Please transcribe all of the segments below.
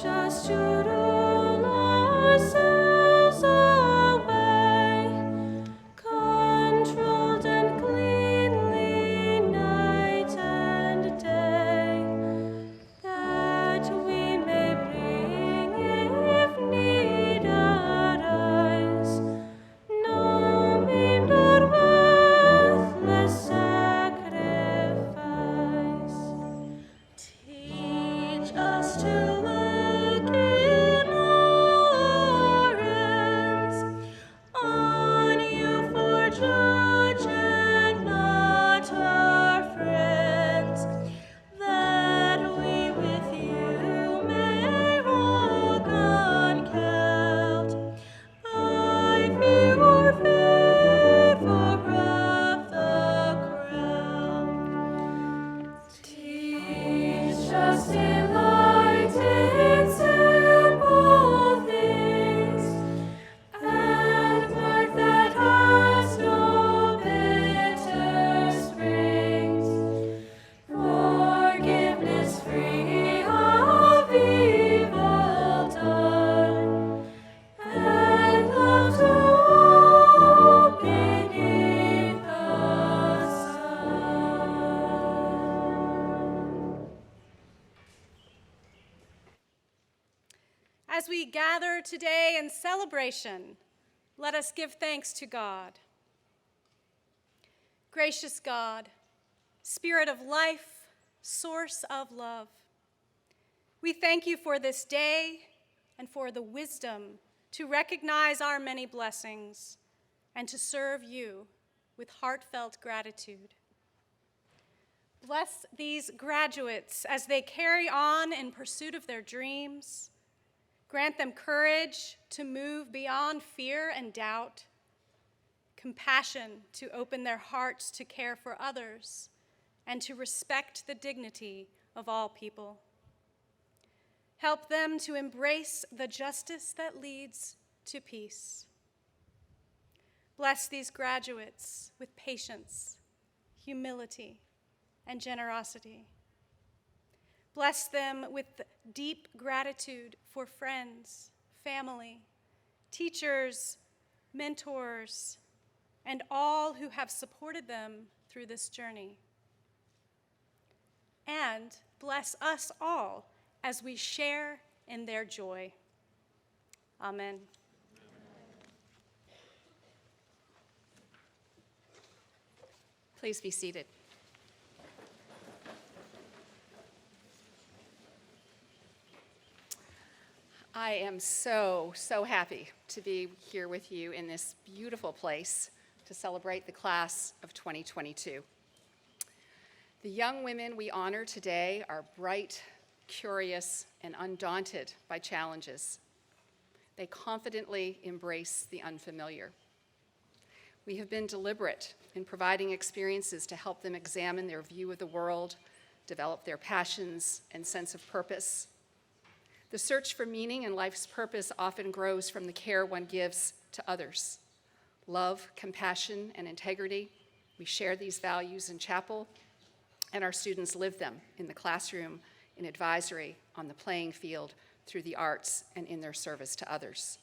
us to rule ourselves away, controlled and cleanly night and day, that we may bring, if need arise, no maimed or worthless sacrifice. Teach us to look in our ends on you for judge and not our friends, that we with you may walk uncount by fear or favor of the crown. Teach us delight in simple things, and life that has no bitter springs, forgiveness free of evil done, and love to all beneath the sun. As we gather today in celebration, let us give thanks to God. Gracious God, Spirit of life, source of love, we thank you for this day and for the wisdom to recognize our many blessings and to serve you with heartfelt gratitude. Bless these graduates as they carry on in pursuit of their dreams. Grant them courage to move beyond fear and doubt, compassion to open their hearts to care for others, and to respect the dignity of all people. Help them to embrace the justice that leads to peace. Bless these graduates with patience, humility, and generosity. Bless them with deep gratitude for friends, family, teachers, mentors, and all who have supported them through this journey. And bless us all as we share in their joy. Amen. Please be seated. I am so happy to be here with you in this beautiful place to celebrate the class of 2022. The young women we honor today are bright, curious, and undaunted by challenges. They confidently embrace the unfamiliar. We have been deliberate in providing experiences to help them examine their view of the world, develop their passions and sense of purpose. The search for meaning and life's purpose often grows from the care one gives to others. Love, compassion, and integrity, we share these values in chapel, and our students live them in the classroom, in advisory, on the playing field, through the arts, and in their service to others.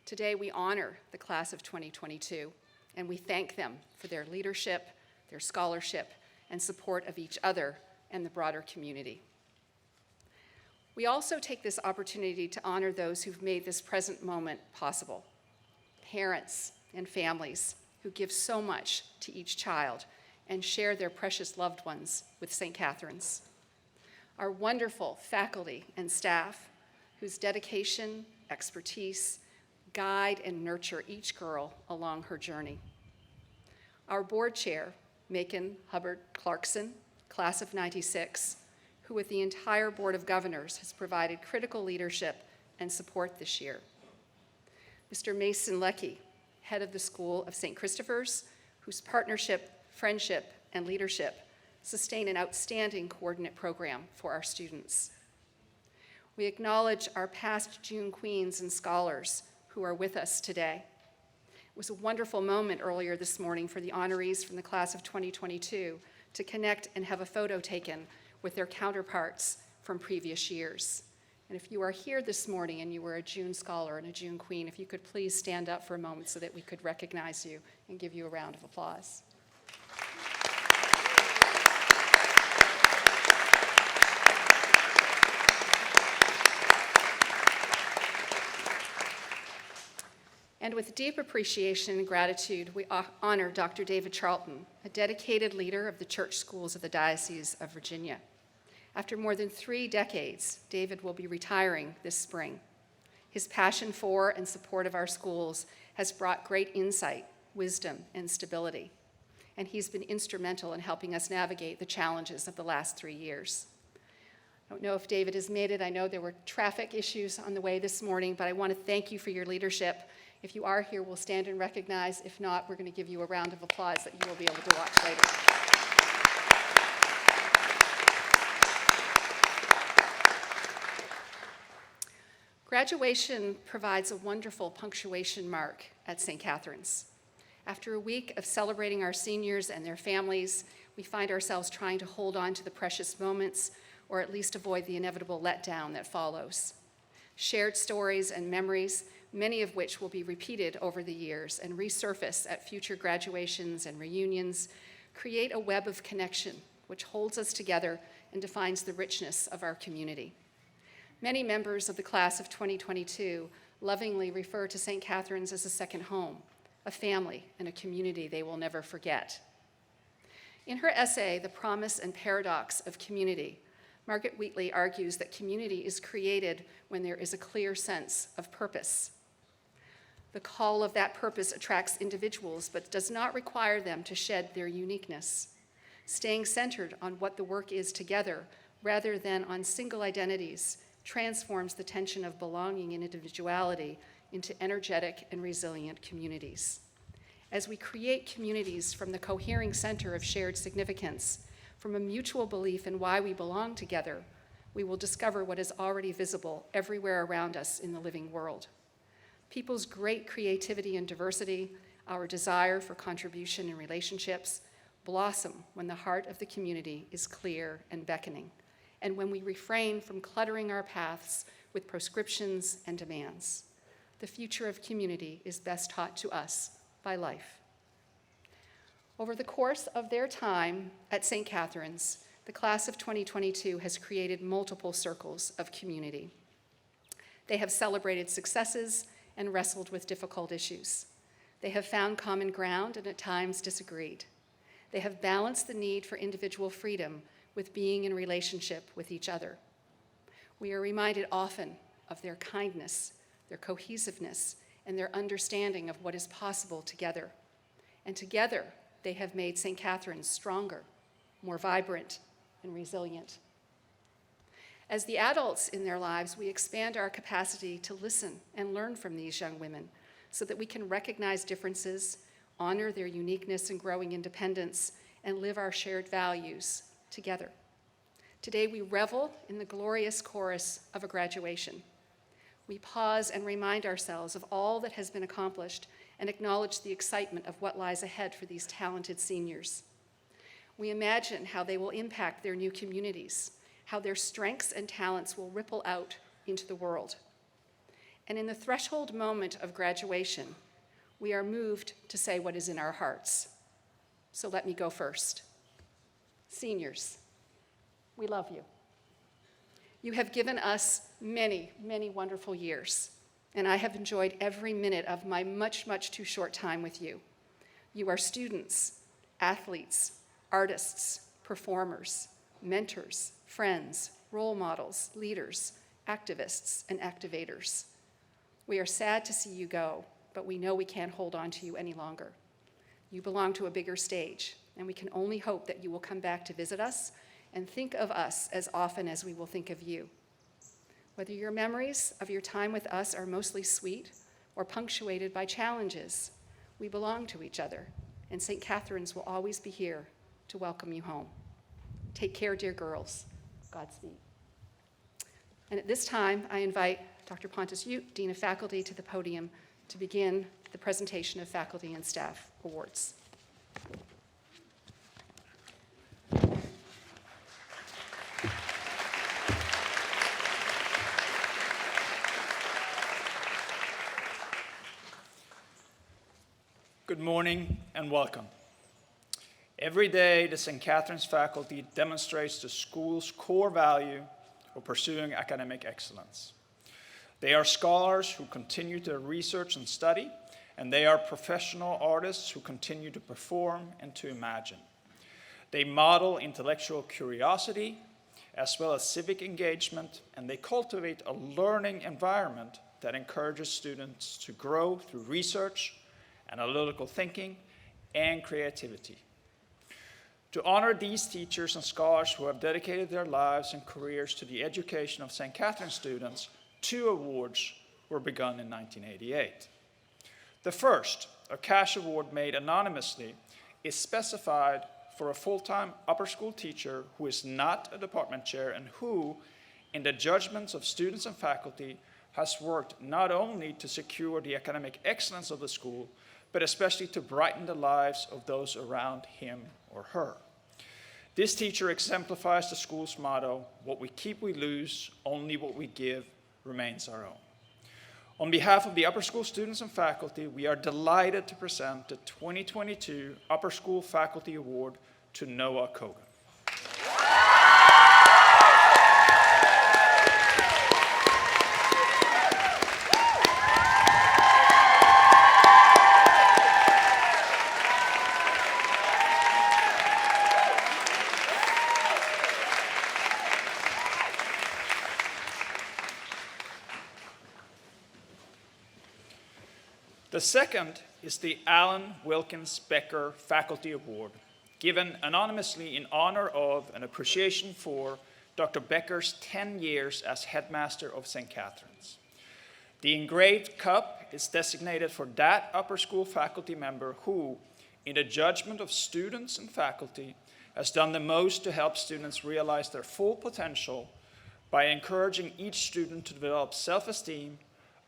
Today, we honor the class of 2022, and we thank them for their leadership, their scholarship, and support of each other and the broader community. We also take this opportunity to honor those who've made this present moment possible. Parents and families who give so much to each child and share their precious loved ones with St. Catherine's. Our wonderful faculty and staff whose dedication, expertise, guide and nurture each girl along her journey. Our board chair, Macon Hubbard Clarkson, class of '96, who with the entire Board of Governors has provided critical leadership and support this year. Mr. Mason Leckie, head of the School of St. Christopher's, whose partnership, friendship, and leadership sustain an outstanding coordinate program for our students. We acknowledge our past June Queens and scholars who are with us today. It was a wonderful moment earlier this morning for the honorees from the class of 2022 to connect and have a photo taken with their counterparts from previous years. And if you are here this morning and you were a June Scholar and a June Queen, if you could please stand up for a moment so that we could recognize you and give you a round of applause. And with deep appreciation and gratitude, we honor Dr. David Charlton, a dedicated leader of the church schools of the Diocese of Virginia. After more than 3 decades, David will be retiring this spring. His passion for and support of our schools has brought great insight, wisdom, and stability. And he's been instrumental in helping us navigate the challenges of the last 3 years. I don't know if David has made it. I know there were traffic issues on the way this morning, but I want to thank you for your leadership. If you are here, we'll stand and recognize. If not, we're going to give you a round of applause that you will be able to watch later. Graduation provides a wonderful punctuation mark at St. Catherine's. After a week of celebrating our seniors and their families, we find ourselves trying to hold on to the precious moments, or at least avoid the inevitable letdown that follows. Shared stories and memories, many of which will be repeated over the years and resurface at future graduations and reunions, create a web of connection which holds us together and defines the richness of our community. Many members of the class of 2022 lovingly refer to St. Catherine's as a second home, a family, and a community they will never forget. In her essay, The Promise and Paradox of Community, Margaret Wheatley argues that community is created when there is a clear sense of purpose. The call of that purpose attracts individuals, but does not require them to shed their uniqueness. Staying centered on what the work is together, rather than on single identities, transforms the tension of belonging and individuality into energetic and resilient communities. As we create communities from the cohering center of shared significance, from a mutual belief in why we belong together, we will discover what is already visible everywhere around us in the living world. People's great creativity and diversity, our desire for contribution and relationships, blossom when the heart of the community is clear and beckoning, and when we refrain from cluttering our paths with prescriptions and demands. The future of community is best taught to us by life. Over the course of their time at St. Catherine's, the class of 2022 has created multiple circles of community. They have celebrated successes and wrestled with difficult issues. They have found common ground and at times disagreed. They have balanced the need for individual freedom with being in relationship with each other. We are reminded often of their kindness, their cohesiveness, and their understanding of what is possible together. And together, they have made St. Catherine's stronger, more vibrant, and resilient. As the adults in their lives, we expand our capacity to listen and learn from these young women so that we can recognize differences, honor their uniqueness and growing independence, and live our shared values together. Today, we revel in the glorious chorus of a graduation. We pause and remind ourselves of all that has been accomplished and acknowledge the excitement of what lies ahead for these talented seniors. We imagine how they will impact their new communities, how their strengths and talents will ripple out into the world. And in the threshold moment of graduation, we are moved to say what is in our hearts. So let me go first. Seniors, we love you. You have given us many, many wonderful years, and I have enjoyed every minute of my much, much too short time with you. You are students, athletes, artists, performers, mentors, friends, role models, leaders, activists, and activators. We are sad to see you go, but we know we can't hold on to you any longer. You belong to a bigger stage, and we can only hope that you will come back to visit us and think of us as often as we will think of you. Whether your memories of your time with us are mostly sweet or punctuated by challenges, we belong to each other, and St. Catherine's will always be here to welcome you home. Take care, dear girls. Godspeed. And at this time, I invite Dr. Pontus Ute, Dean of Faculty, to the podium to begin the presentation of faculty and staff awards. Good morning and welcome. Every day, the St. Catherine's faculty demonstrates the school's core value of pursuing academic excellence. They are scholars who continue to research and study, and they are professional artists who continue to perform and to imagine. They model intellectual curiosity as well as civic engagement, and they cultivate a learning environment that encourages students to grow through research, analytical thinking, and creativity. To honor these teachers and scholars who have dedicated their lives and careers to the education of St. Catherine's students, 2 awards were begun in 1988. The first, a cash award made anonymously, is specified for a full-time upper school teacher who is not a department chair and who, in the judgments of students and faculty, has worked not only to secure the academic excellence of the school, but especially to brighten the lives of those around him or her. This teacher exemplifies the school's motto, "What we keep we lose, only what we give remains our own." On behalf of the upper school students and faculty, we are delighted to present the 2022 Upper School Faculty Award to Noah Kogan. The second is the Alan Wilkins Becker Faculty Award, given anonymously in honor of and appreciation for Dr. Becker's 10 years as headmaster of St. Catherine's. The engraved cup is designated for that upper school faculty member who, in the judgment of students and faculty, has done the most to help students realize their full potential by encouraging each student to develop self-esteem,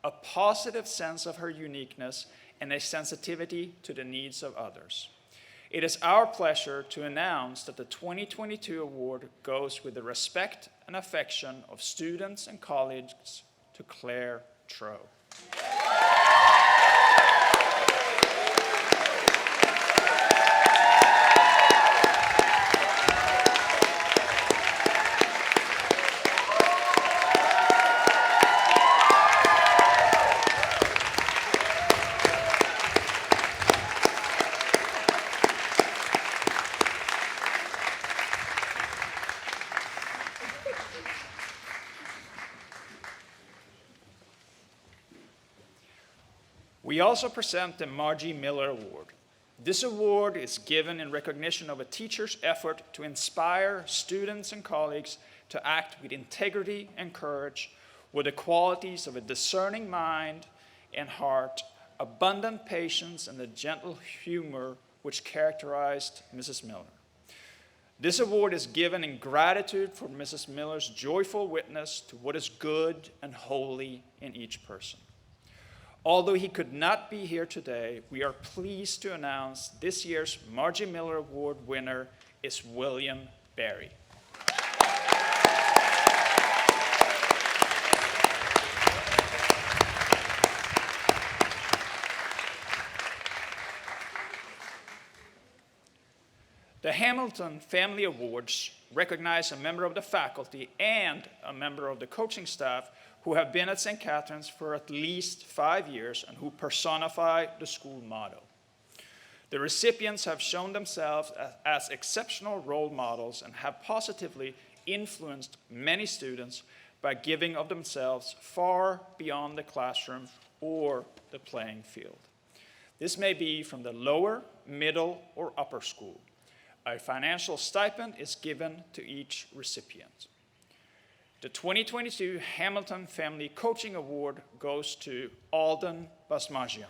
a positive sense of her uniqueness, and a sensitivity to the needs of others. It is our pleasure to announce that the 2022 award goes with the respect and affection of students and colleagues to Claire Troe. We also present the Margie Miller Award. This award is given in recognition of a teacher's effort to inspire students and colleagues to act with integrity and courage, with the qualities of a discerning mind and heart, abundant patience, and the gentle humor which characterized Mrs. Miller. This award is given in gratitude for Mrs. Miller's joyful witness to what is good and holy in each person. Although he could not be here today, we are pleased to announce this year's Margie Miller Award winner is William Barry. The Hamilton Family Awards recognize a member of the faculty and a member of the coaching staff who have been at St. Catherine's for at least 5 years and who personify the school motto. The recipients have shown themselves as exceptional role models and have positively influenced many students by giving of themselves far beyond the classroom or the playing field. This may be from the lower, middle, or upper school. A financial stipend is given to each recipient. The 2022 Hamilton Family Coaching Award goes to Alden Basmajian.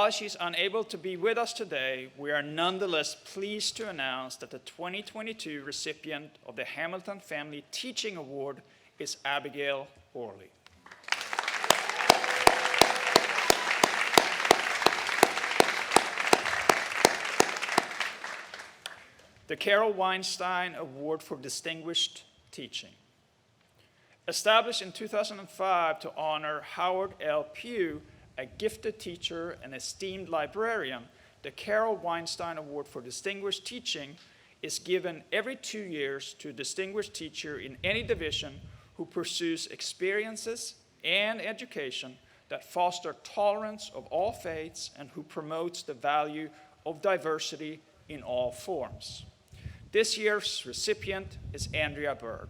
while she's unable to be with us today, we are nonetheless pleased to announce that the 2022 recipient of the Hamilton Family Teaching Award is Abigail Orley. The Carol Weinstein Award for Distinguished Teaching. Established in 2005 to honor Howard L. Pugh, a gifted teacher and esteemed librarian, the Carol Weinstein Award for Distinguished Teaching is given every 2 years to a distinguished teacher in any division who pursues experiences and education that foster tolerance of all faiths and who promotes the value of diversity in all forms. This year's recipient is Andrea Bird.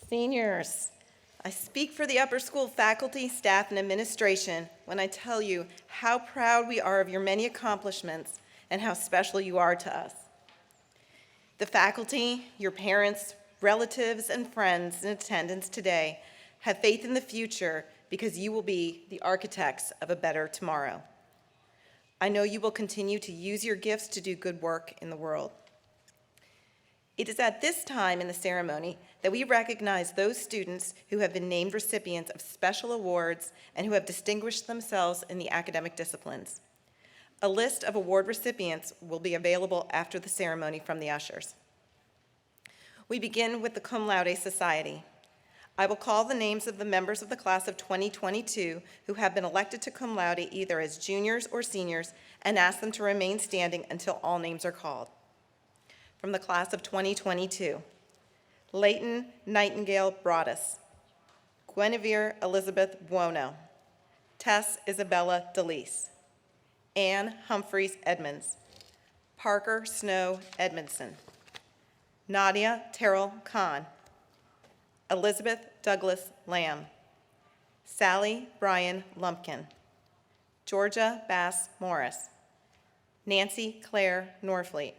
Seniors, I speak for the upper school faculty, staff, and administration when I tell you how proud we are of your many accomplishments and how special you are to us. The faculty, your parents, relatives, and friends in attendance today have faith in the future because you will be the architects of a better tomorrow. I know you will continue to use your gifts to do good work in the world. It is at this time in the ceremony that we recognize those students who have been named recipients of special awards and who have distinguished themselves in the academic disciplines. A list of award recipients will be available after the ceremony from the ushers. We begin with the Cum Laude Society. I will call the names of the members of the class of 2022 who have been elected to cum laude either as juniors or seniors and ask them to remain standing until all names are called. From the class of 2022, Leighton Nightingale Broadus, Guinevere Elizabeth Buono, Tess Isabella DeLise, Anne Humphreys Edmonds, Parker Snow Edmondson, Nadia Terrell Khan, Elizabeth Douglas Lamb, Sally Bryan Lumpkin, Georgia Bass Morris, Nancy Claire Norfleet,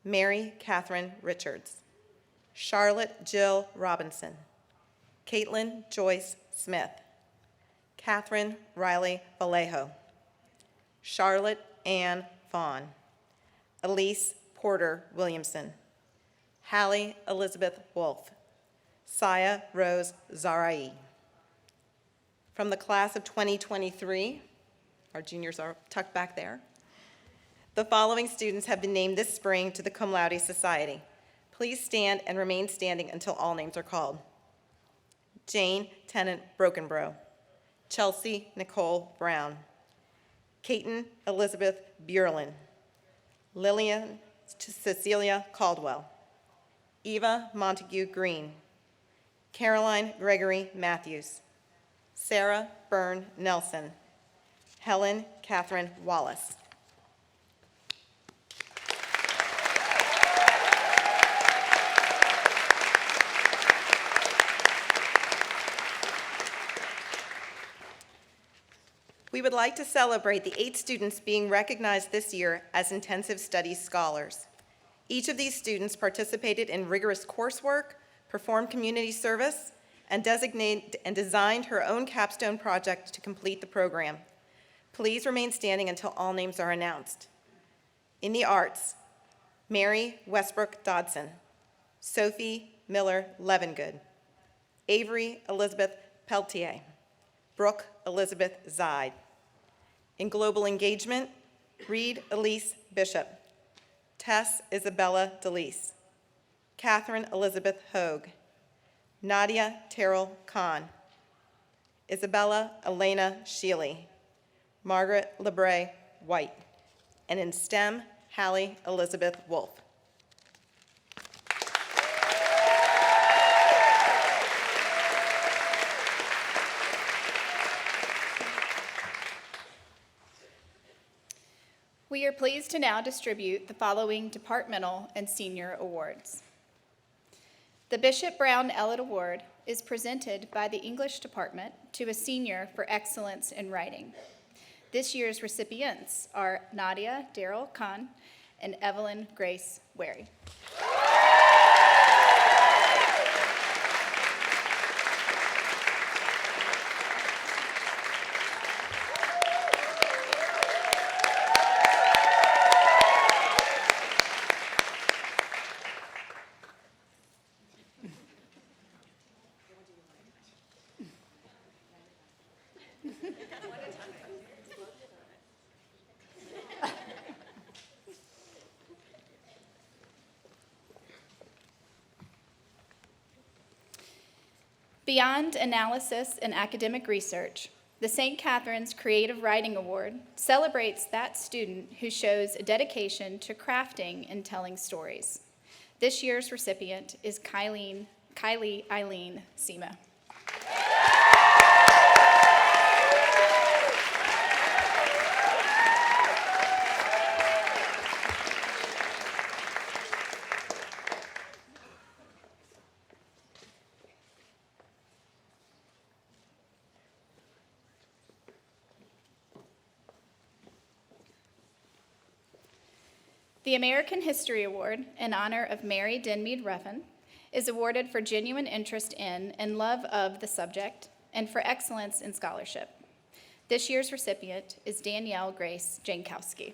Mary Catherine Richards, Charlotte Jill Robinson, Caitlin Joyce Smith, Catherine Riley Vallejo, Charlotte Ann Vaughn, Elise Porter Williamson, Hallie Elizabeth Wolfe, Saya Rose Zarai. From the class of 2023, our juniors are tucked back there, the following students have been named this spring to the Cum Laude Society. Please stand and remain standing until all names are called. Jane Tennant Brokenbrough, Chelsea Nicole Brown, Caton Elizabeth Burlin, Lillian Cecilia Caldwell, Eva Montague Green, Caroline Gregory Matthews, Sarah Byrne Nelson, Helen Catherine Wallace. We would like to celebrate the 8 students being recognized this year as intensive studies scholars. Each of these students participated in rigorous coursework, performed community service, and designed her own capstone project to complete the program. Please remain standing until all names are announced. In the arts, Mary Westbrook Dodson, Sophie Miller Levengood, Avery Elizabeth Peltier, Brooke Elizabeth Zide. In global engagement, Reed Elise Bishop, Tess Isabella DeLise, Catherine Elizabeth Hogue, Nadia Terrell Khan, Isabella Elena Sheely, Margaret LeBray White, and in STEM, Hallie Elizabeth Wolf. We are pleased to now distribute the following departmental and senior awards. The Bishop Brown Ellett Award is presented by the English Department to a senior for excellence in writing. This year's recipients are Nadia Darrell Khan and Evelyn Grace Wary. Beyond analysis and academic research, the St. Catherine's Creative Writing Award celebrates that student who shows a dedication to crafting and telling stories. This year's recipient is Kylie Eileen Sema. The American History Award, in honor of Mary Denmead Ruffin, is awarded for genuine interest in and love of the subject and for excellence in scholarship. This year's recipient is Danielle Grace Jankowski.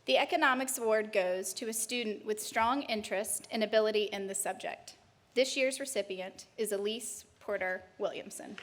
The Economics Award goes to a student with strong interest and ability in the subject. This year's recipient is Elise Porter Williamson.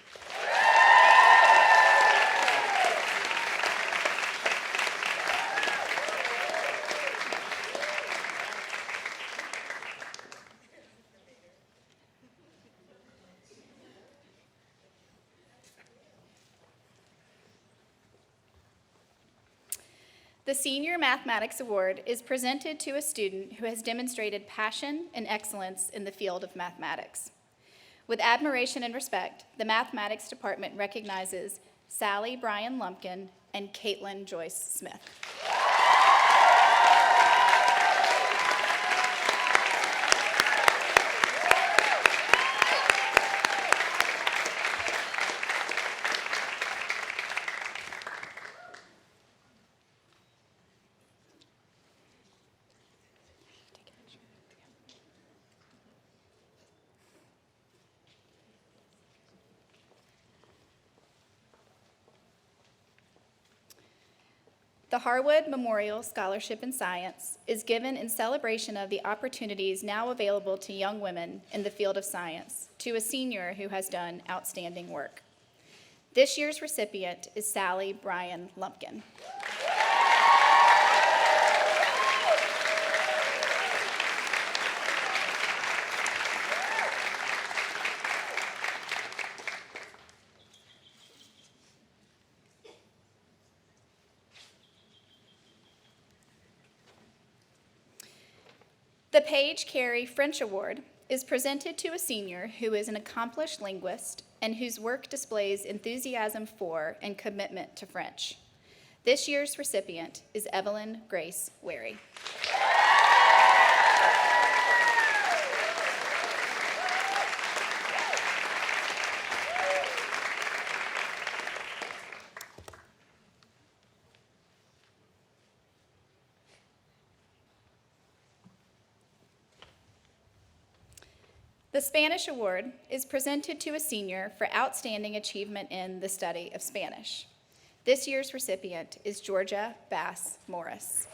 The Senior Mathematics Award is presented to a student who has demonstrated passion and excellence in the field of mathematics. With admiration and respect, the Mathematics Department recognizes Sally Bryan Lumpkin and Caitlin Joyce Smith. The Harwood Memorial Scholarship in Science is given in celebration of the opportunities now available to young women in the field of science to a senior who has done outstanding work. This year's recipient is Sally Bryan Lumpkin. The Paige Carey French Award is presented to a senior who is an accomplished linguist and whose work displays enthusiasm for and commitment to French. This year's recipient is Evelyn Grace Wary. The Spanish Award is presented to a senior for outstanding achievement in the study of Spanish. This year's recipient is Georgia Bass Morris.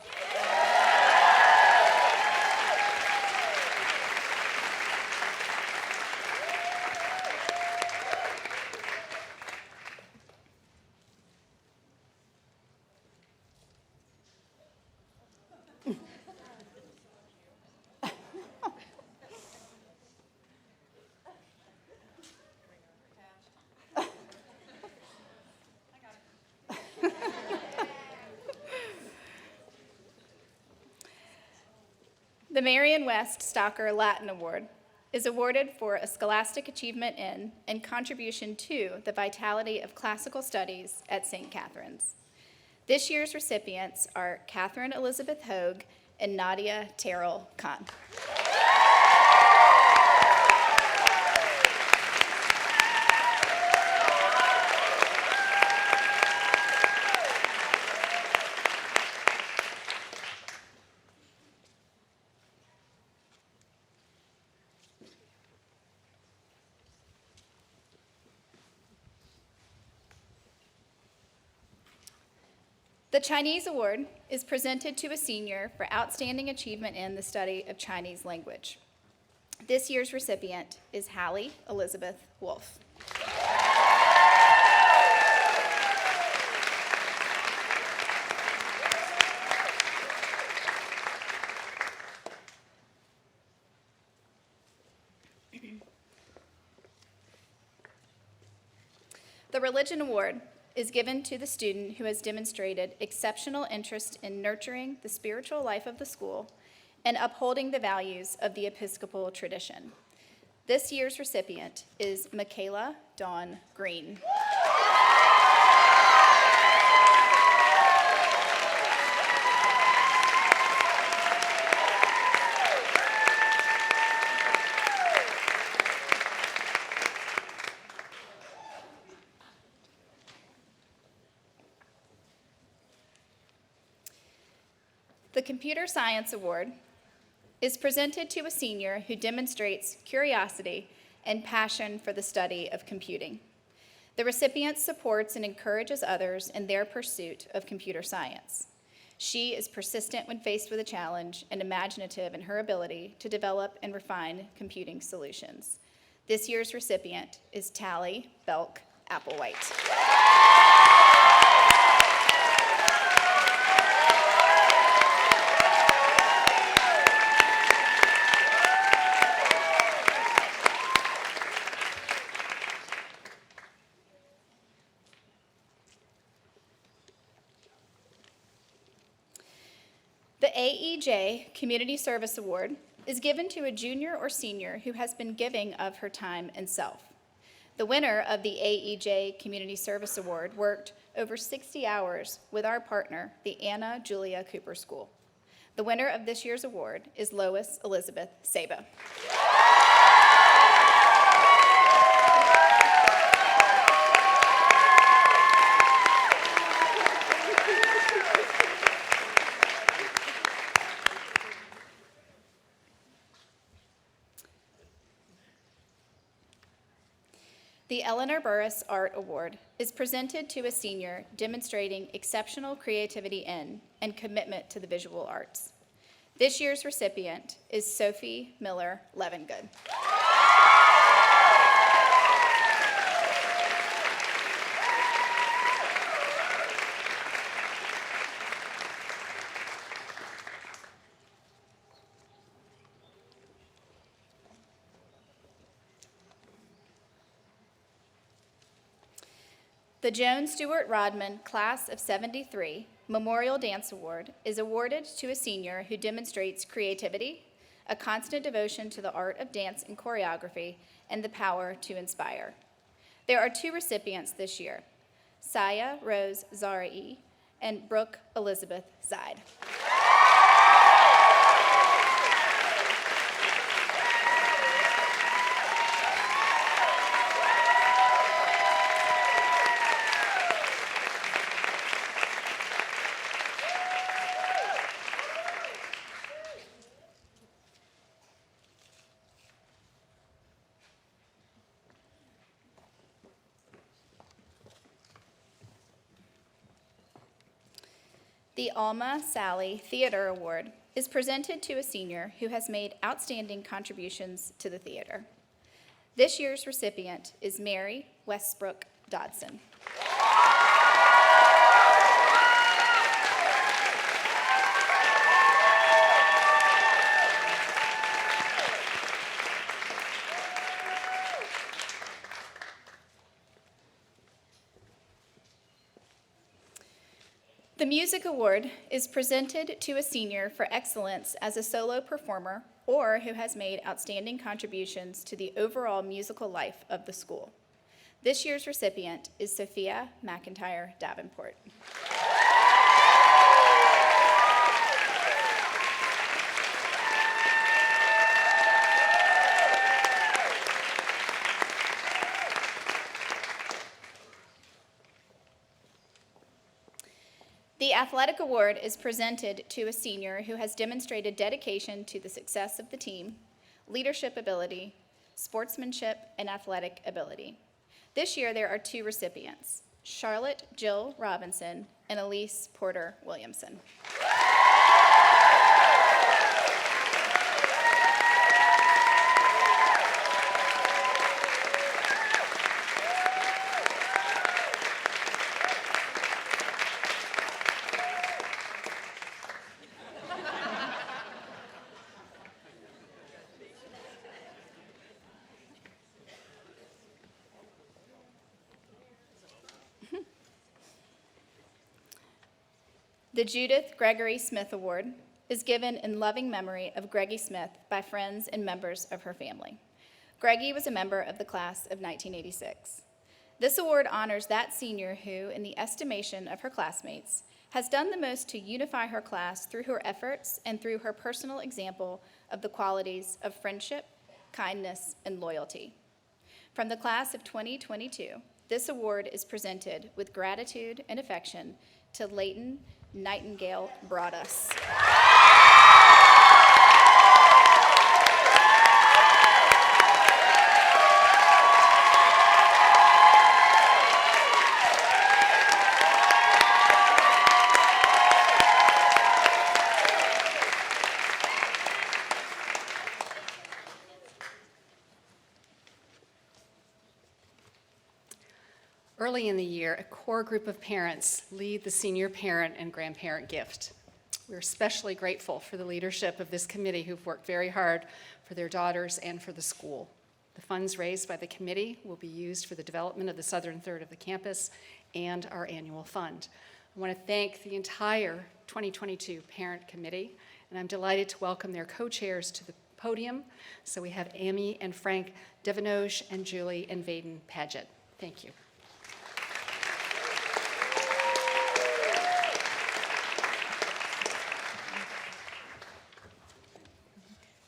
The Marion West Stocker Latin Award is awarded for a scholastic achievement in and contribution to the vitality of classical studies at St. Catherine's. This year's recipients are Catherine Elizabeth Hogue and Nadia Terrell Khan. The Chinese Award is presented to a senior for outstanding achievement in the study of Chinese language. This year's recipient is Hallie Elizabeth Wolf. The Religion Award is given to the student who has demonstrated exceptional interest in nurturing the spiritual life of the school and upholding the values of the Episcopal tradition. This year's recipient is Michaela Dawn Green. The Computer Science Award is presented to a senior who demonstrates curiosity and passion for the study of computing. The recipient supports and encourages others in their pursuit of computer science. She is persistent when faced with a challenge and imaginative in her ability to develop and refine computing solutions. This year's recipient is Tally Belk Applewhite. The AEJ Community Service Award is given to a junior or senior who has been giving of her time and self. The winner of the AEJ Community Service Award worked over 60 hours with our partner, the Anna Julia Cooper School. The winner of this year's award is Lois Elizabeth Saba. The Eleanor Burris Art Award is presented to a senior demonstrating exceptional creativity in and commitment to the visual arts. This year's recipient is Sophie Miller Levengood. The Joan Stewart Rodman Class of '73 Memorial Dance Award is awarded to a senior who demonstrates creativity, a constant devotion to the art of dance and choreography, and the power to inspire. There are two recipients this year, Saya Rose Zarai and Brooke Elizabeth Zide. The Alma Sally Theater Award is presented to a senior who has made outstanding contributions to the theater. This year's recipient is Mary Westbrook Dodson. The Music Award is presented to a senior for excellence as a solo performer or who has made outstanding contributions to the overall musical life of the school. This year's recipient is Sophia McIntyre Davenport. The Athletic Award is presented to a senior who has demonstrated dedication to the success of the team, leadership ability, sportsmanship, and athletic ability. This year there are two recipients, Charlotte Jill Robinson and Elise Porter Williamson. The Judith Gregory Smith Award is given in loving memory of Greggy Smith by friends and members of her family. Greggy was a member of the class of 1986. This award honors that senior who, in the estimation of her classmates, has done the most to unify her class through her efforts and through her personal example of the qualities of friendship, kindness, and loyalty. From the class of 2022, this award is presented with gratitude and affection to Leighton Nightingale Broadus. Early in the year, a core group of parents lead the senior parent and grandparent gift. We're especially grateful for the leadership of this committee who've worked very hard for their daughters and for the school. The funds raised by the committee will be used for the development of the southern third of the campus and our annual fund. I want to thank the entire 2022 parent committee, and I'm delighted to welcome their co-chairs to the podium. So we have Amy and Frank Devenoge and Julie and Vaden Paget. Thank you.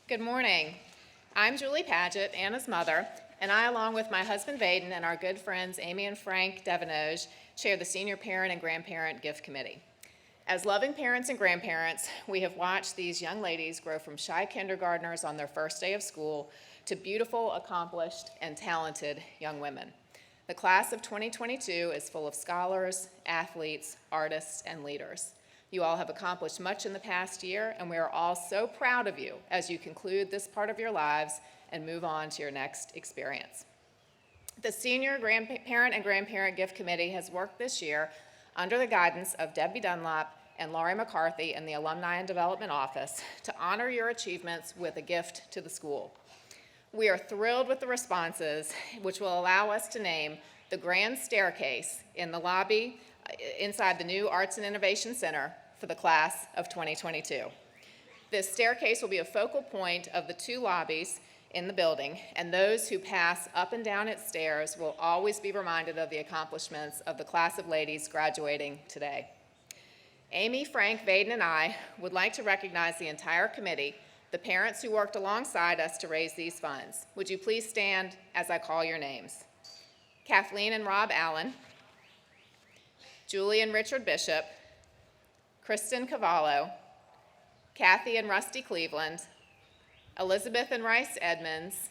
Good morning. I'm Julie Paget, Anna's mother, and I, along with my husband Vaden and our good friends Amy and Frank Devenoge, chair the Senior Parent and Grandparent Gift Committee. As loving parents and grandparents, we have watched these young ladies grow from shy kindergartners on their first day of school to beautiful, accomplished, and talented young women. The class of 2022 is full of scholars, athletes, artists, and leaders. You all have accomplished much in the past year, and we are all so proud of you as you conclude this part of your lives and move on to your next experience. The Senior Parent and Grandparent Gift Committee has worked this year under the guidance of Debbie Dunlap and Laurie McCarthy in the Alumni and Development Office to honor your achievements with a gift to the school. We are thrilled with the responses, which will allow us to name the grand staircase in the lobby inside the new Arts and Innovation Center for the class of 2022. This staircase will be a focal point of the two lobbies in the building, and those who pass up and down its stairs will always be reminded of the accomplishments of the class of ladies graduating today. Amy, Frank, Vaden, and I would like to recognize the entire committee, the parents who worked alongside us to raise these funds. Would you please stand as I call your names? Kathleen and Rob Allen, Julie and Richard Bishop, Kristen Cavallo, Kathy and Rusty Cleveland, Elizabeth and Rice Edmonds,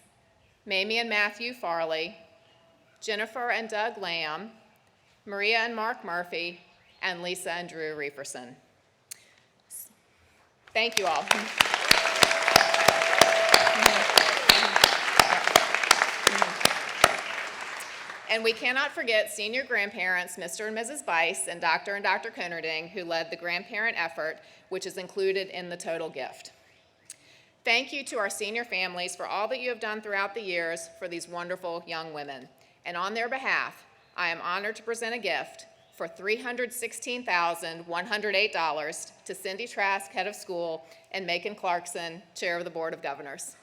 Mamie and Matthew Farley, Jennifer and Doug Lamb, Maria and Mark Murphy, and Lisa and Drew Reeferson. Thank you all. And we cannot forget senior grandparents, Mr. and Mrs. Bice, and Dr. Conerding, who led the grandparent effort, which is included in the total gift. Thank you to our senior families for all that you have done throughout the years for these wonderful young women. And on their behalf, I am honored to present a gift for $316,108 to Cindy Trask, head of school, and Macon Clarkson, chair of the Board of Governors.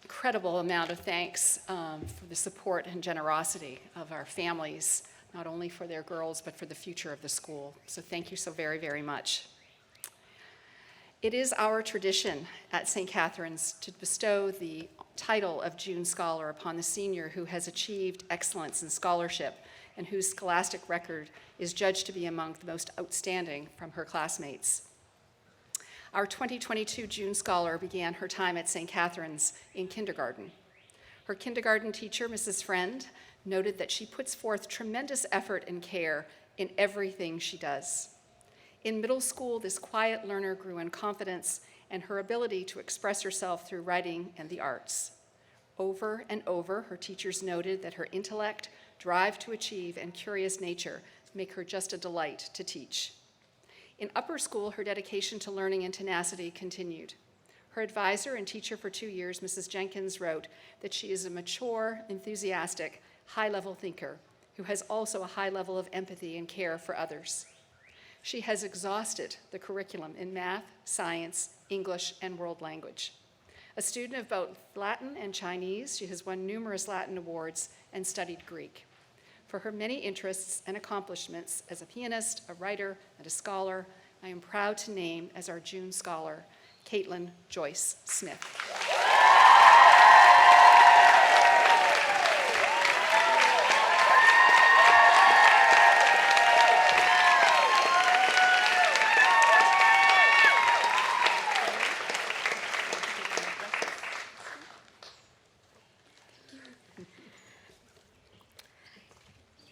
Incredible amount of thanks for the support and generosity of our families, not only for their girls, but for the future of the school. So thank you so very, very much. It is our tradition at St. Catherine's to bestow the title of June Scholar upon the senior who has achieved excellence in scholarship and whose scholastic record is judged to be among the most outstanding from her classmates. Our 2022 June Scholar began her time at St. Catherine's in kindergarten. Her kindergarten teacher, Mrs. Friend, noted that she puts forth tremendous effort and care in everything she does. In middle school, this quiet learner grew in confidence and her ability to express herself through writing and the arts. Over and over, her teachers noted that her intellect, drive to achieve, and curious nature make her just a delight to teach. In upper school, her dedication to learning and tenacity continued. Her advisor and teacher for 2 years, Mrs. Jenkins, wrote that she is a mature, enthusiastic, high-level thinker who has also a high level of empathy and care for others. She has exhausted the curriculum in math, science, English, and world language. A student of both Latin and Chinese, she has won numerous Latin awards and studied Greek. For her many interests and accomplishments as a pianist, a writer, and a scholar, I am proud to name as our June Scholar, Caitlin Joyce Smith.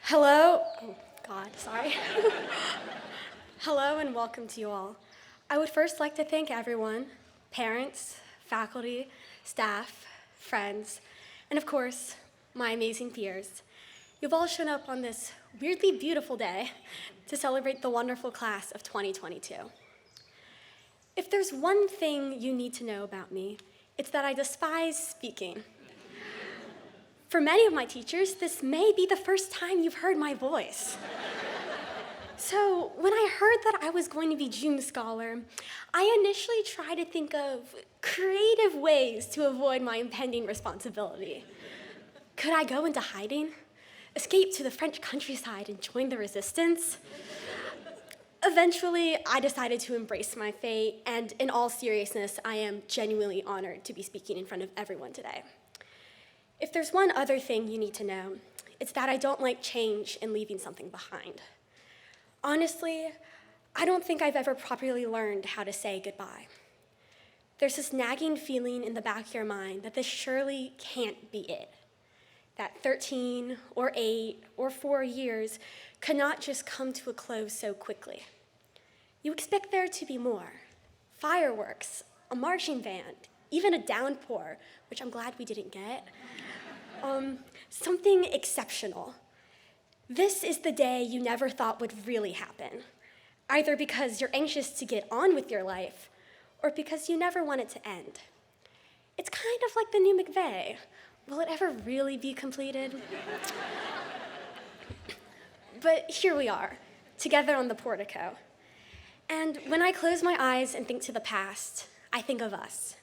Hello, oh God, sorry. Hello and welcome to you all. I would first like to thank everyone, parents, faculty, staff, friends, and of course, my amazing peers. You've all shown up on this weirdly beautiful day to celebrate the wonderful class of 2022. If there's one thing you need to know about me, it's that I despise speaking. For many of my teachers, this may be the first time you've heard my voice. So when I heard that I was going to be June Scholar, I initially tried to think of creative ways to avoid my impending responsibility. Could I go into hiding? Escape to the French countryside and join the resistance? Eventually, I decided to embrace my fate, and in all seriousness, I am genuinely honored to be speaking in front of everyone today. If there's one other thing you need to know, it's that I don't like change and leaving something behind. Honestly, I don't think I've ever properly learned how to say goodbye. There's this nagging feeling in the back of your mind that this surely can't be it. That 13 or 8 or 4 years could not just come to a close so quickly. You expect there to be more. Fireworks, a marching band, even a downpour, which I'm glad we didn't get. Something exceptional. This is the day you never thought would really happen, either because you're anxious to get on with your life or because you never want it to end. It's kind of like the new McVeigh. Will it ever really be completed? But here we are, together on the portico. And when I close my eyes and think to the past, I think of us.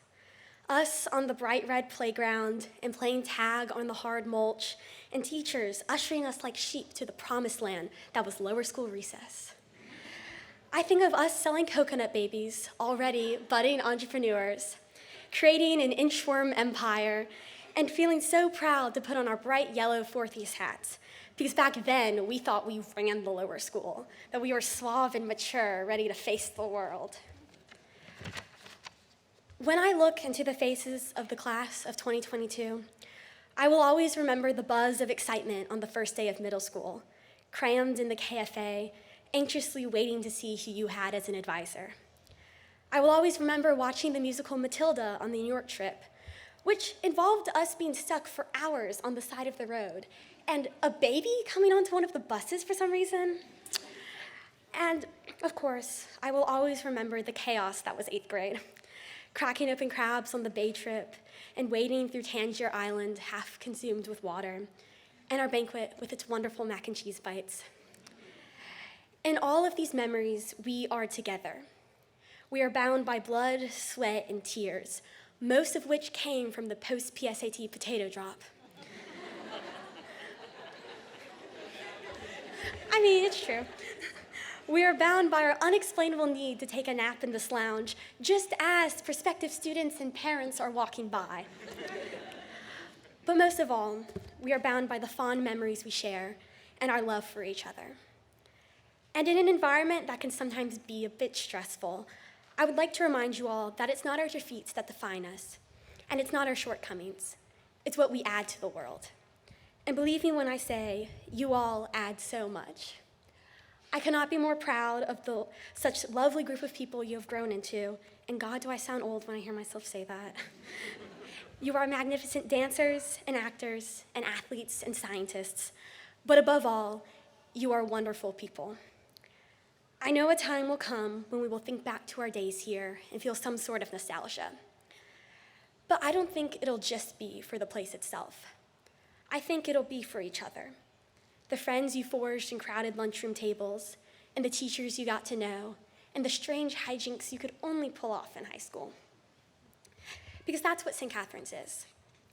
Us on the bright red playground and playing tag on the hard mulch, and teachers ushering us like sheep to the promised land that was lower school recess. I think of us selling coconut babies, already budding entrepreneurs, creating an inchworm empire, and feeling so proud to put on our bright yellow fourth-piece hats, because back then we thought we ran the lower school, that we were suave and mature, ready to face the world. When I look into the faces of the class of 2022, I will always remember the buzz of excitement on the first day of middle school, crammed in the KFA, anxiously waiting to see who you had as an advisor. I will always remember watching the musical Matilda on the New York trip, which involved us being stuck for hours on the side of the road, and a baby coming onto one of the buses for some reason. And, of course, I will always remember the chaos that was 8th grade. Cracking open crabs on the bay trip, and wading through Tangier Island half consumed with water, and our banquet with its wonderful mac and cheese bites. In all of these memories, we are together. We are bound by blood, sweat, and tears, most of which came from the post-PSAT potato drop. I mean, it's true. We are bound by our unexplainable need to take a nap in this lounge, just as prospective students and parents are walking by. But most of all, we are bound by the fond memories we share and our love for each other. And in an environment that can sometimes be a bit stressful, I would like to remind you all that it's not our defeats that define us, and it's not our shortcomings. It's what we add to the world. And believe me when I say, you all add so much. I cannot be more proud of such lovely group of people you have grown into, and God, do I sound old when I hear myself say that. You are magnificent dancers and actors and athletes and scientists, but above all, you are wonderful people. I know a time will come when we will think back to our days here and feel some sort of nostalgia. But I don't think it'll just be for the place itself. I think it'll be for each other. The friends you forged in crowded lunchroom tables, and the teachers you got to know, and the strange hijinks you could only pull off in high school. Because that's what St. Catherine's is.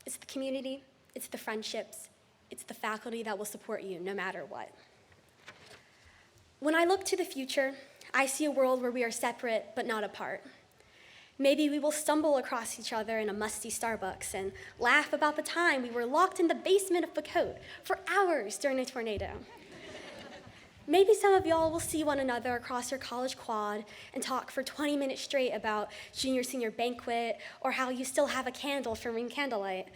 It's the community, it's the friendships, it's the faculty that will support you no matter what. When I look to the future, I see a world where we are separate but not apart. Maybe we will stumble across each other in a musty Starbucks and laugh about the time we were locked in the basement of Bacote for hours during a tornado. Maybe some of y'all will see one another across your college quad and talk for 20 minutes straight about junior-senior banquet, or how you still have a candle for ring candlelight,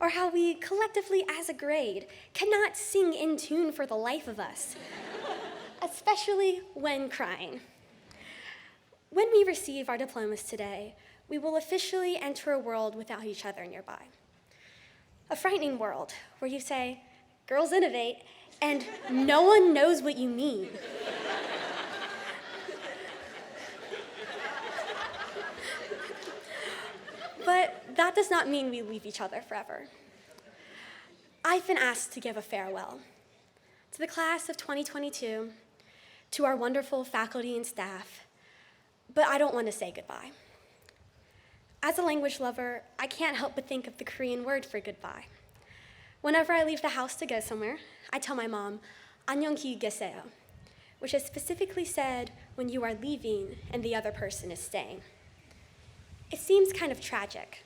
or how we collectively as a grade cannot sing in tune for the life of us, especially when crying. When we receive our diplomas today, we will officially enter a world without each other nearby. A frightening world where you say, "Girls innovate," and no one knows what you mean. But that does not mean we leave each other forever. I've been asked to give a farewell to the class of 2022, to our wonderful faculty and staff, but I don't want to say goodbye. As a language lover, I can't help but think of the Korean word for goodbye. Whenever I leave the house to go somewhere, I tell my mom, "안녕히 계세요," which is specifically said when you are leaving and the other person is staying. It seems kind of tragic,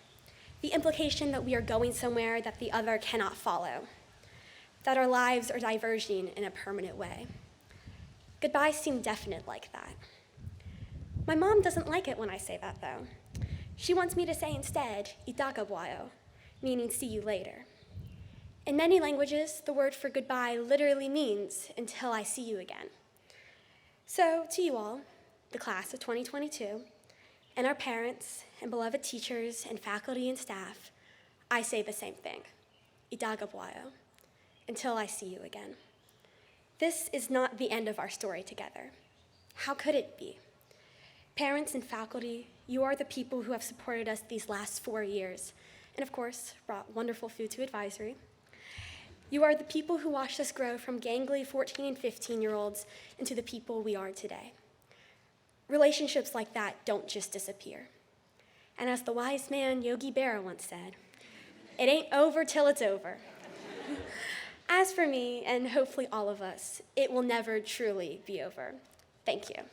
the implication that we are going somewhere that the other cannot follow, that our lives are diverging in a permanent way. Goodbyes seem definite like that. My mom doesn't like it when I say that, though. She wants me to say instead, "이따가 봐요," meaning see you later. In many languages, the word for goodbye literally means until I see you again. So to you all, the class of 2022, and our parents and beloved teachers and faculty and staff, I say the same thing, "이따가 봐요," until I see you again. This is not the end of our story together. How could it be? Parents and faculty, you are the people who have supported us these last 4 years, and of course, brought wonderful food to advisory. You are the people who watched us grow from gangly 14 and 15-year-olds into the people we are today. Relationships like that don't just disappear. And as the wise man Yogi Berra once said, it ain't over till it's over. As for me, and hopefully all of us, it will never truly be over. Thank you.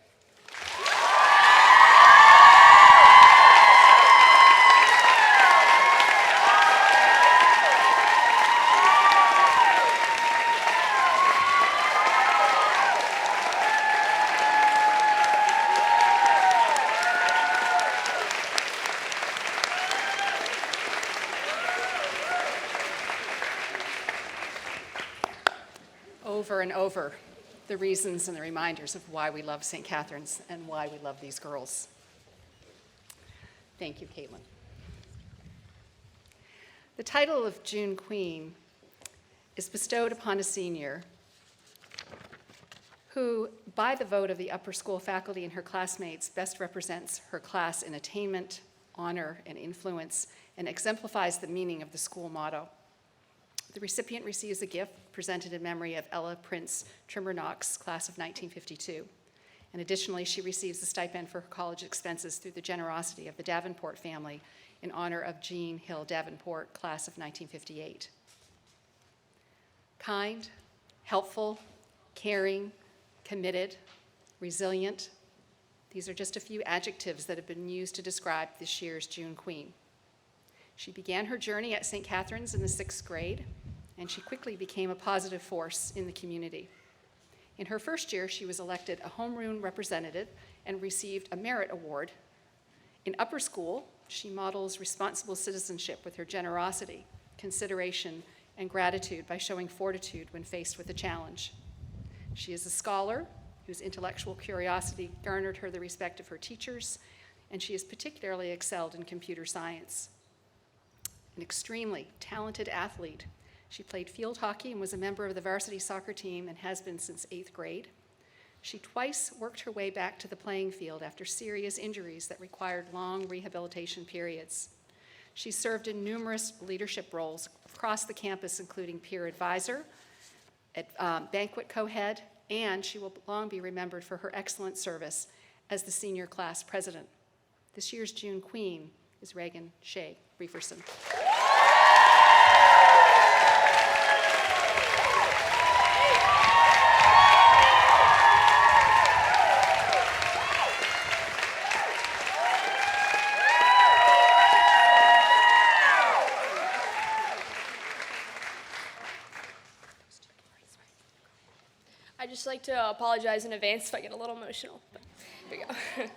Over and over, the reasons and the reminders of why we love St. Catherine's and why we love these girls. Thank you, Caitlin. The title of June Queen is bestowed upon a senior who, by the vote of the upper school faculty and her classmates, best represents her class in attainment, honor, and influence, and exemplifies the meaning of the school motto. The recipient receives a gift presented in memory of Ella Prince Trimmer Knox, class of 1952. And additionally, she receives a stipend for her college expenses through the generosity of the Davenport family in honor of Jean Hill Davenport, class of 1958. Kind, helpful, caring, committed, resilient. These are just a few adjectives that have been used to describe this year's June Queen. She began her journey at St. Catherine's in the 6th grade, and she quickly became a positive force in the community. In her first year, she was elected a homeroom representative and received a merit award. In upper school, she models responsible citizenship with her generosity, consideration, and gratitude by showing fortitude when faced with a challenge. She is a scholar whose intellectual curiosity garnered her the respect of her teachers, and she has particularly excelled in computer science. An extremely talented athlete, she played field hockey and was a member of the varsity soccer team and has been since 8th grade. She twice worked her way back to the playing field after serious injuries that required long rehabilitation periods. She served in numerous leadership roles across the campus, including peer advisor, banquet co-head, and she will long be remembered for her excellent service as the senior class president. This year's June Queen is Reagan Shea Reeferson. I'd just like to apologize in advance if I get a little emotional. But here we go.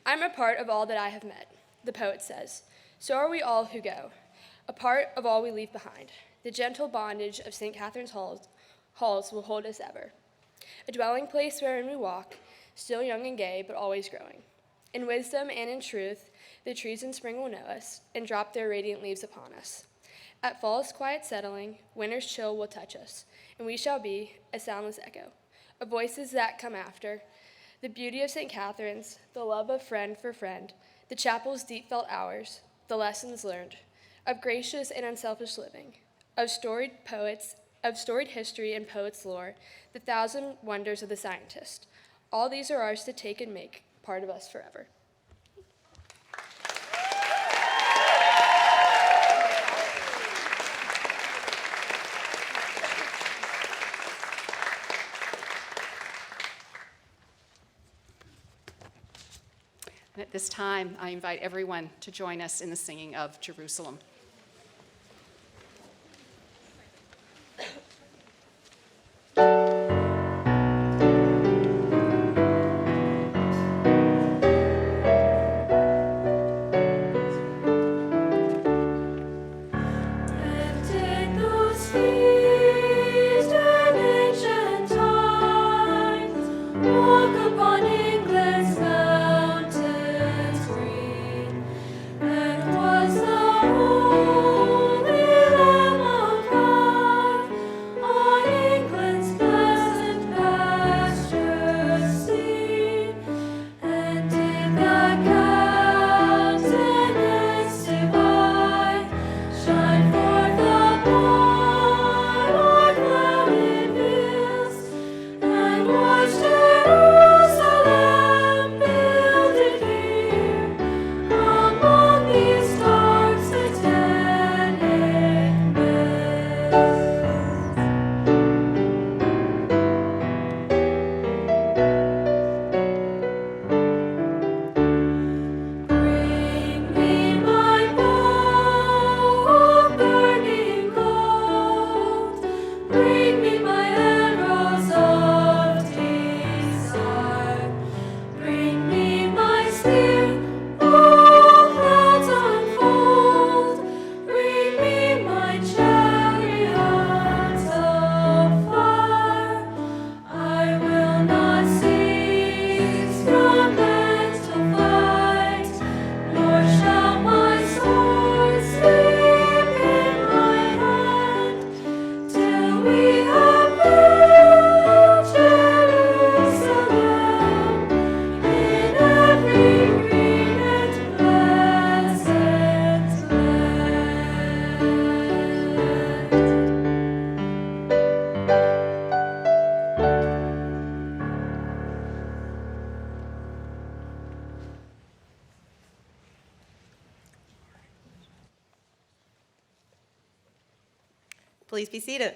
I'm a part of all that I have met, the poet says. So are we all who go, a part of all we leave behind. The gentle bondage of St. Catherine's halls will hold us ever. A dwelling place wherein we walk, still young and gay, but always growing. In wisdom and in truth, the trees in spring will know us and drop their radiant leaves upon us. At fall's quiet settling, winter's chill will touch us, and we shall be a soundless echo of voices that come after, the beauty of St. Catherine's, the love of friend for friend, the chapel's deep-felt hours, the lessons learned, of gracious and unselfish living, of storied history and poets' lore, the thousand wonders of the scientist. All these are ours to take and make part of us forever. And at this time, I invite everyone to join us in the singing of Jerusalem. Oh Please be seated.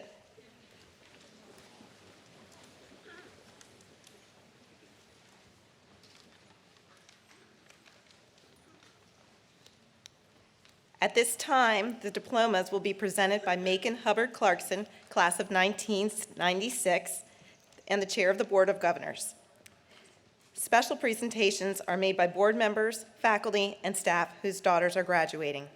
At this time, the diplomas will be presented by Macon Hubbard Clarkson, class of 1996, and the chair of the Board of Governors. Special presentations are made by board members, faculty, and staff whose daughters are graduating.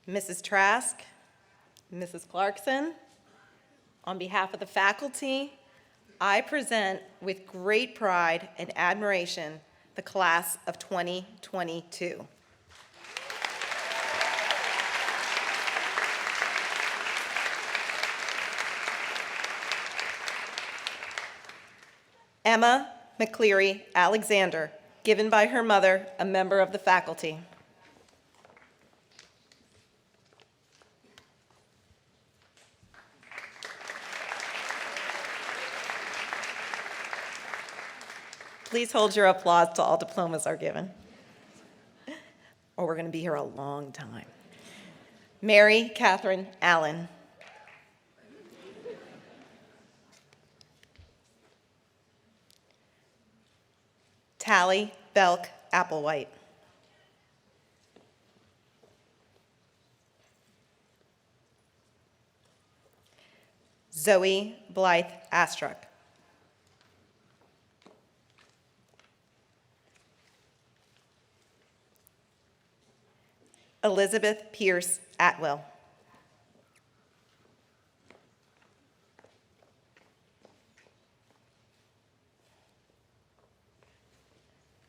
Mrs. Trask, Mrs. Clarkson, on behalf of the faculty, I present with great pride and admiration the class of 2022. Emma McCleary Alexander, given by her mother, a member of the faculty. Please hold your applause till all diplomas are given, or we're going to be here a long time. Mary Catherine Allen. Tally Belk Applewhite. Zoe Blythe Astruck. Elizabeth Pierce Atwell.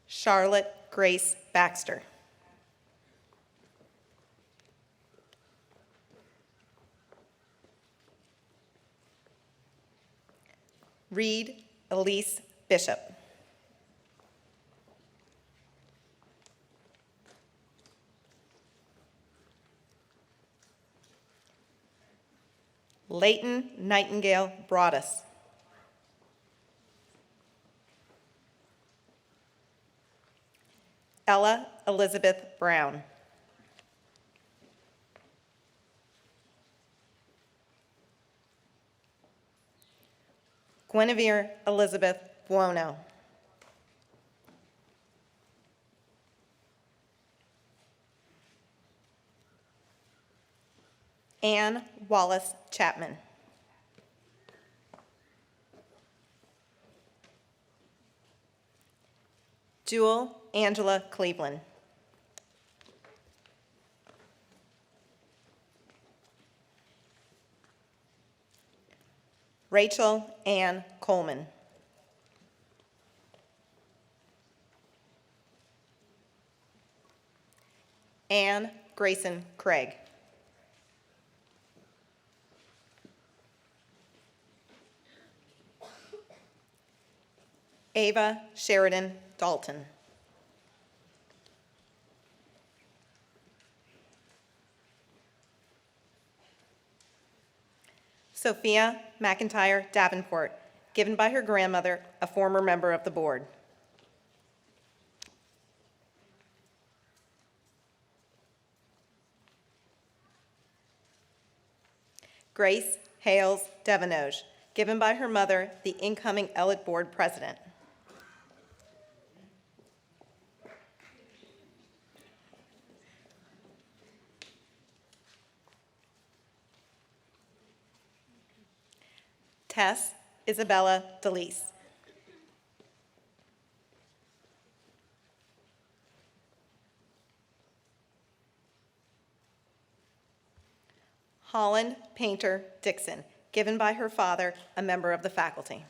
Charlotte Grace Baxter. Reed Elise Bishop. Leighton Nightingale Broadus. Ella Elizabeth Brown. Guinevere Elizabeth Buono. Anne Wallace Chapman. Jewel Angela Cleveland. Rachel Ann Coleman. Anne Grayson Craig. Ava Sheridan Dalton. Sophia McIntyre Davenport, given by her grandmother, a former member of the board. Grace Hales Devenoge, given by her mother, the incoming Ellet Board president. Tess Isabella DeLise. Holland Painter Dixon, given by her father, a member of the faculty.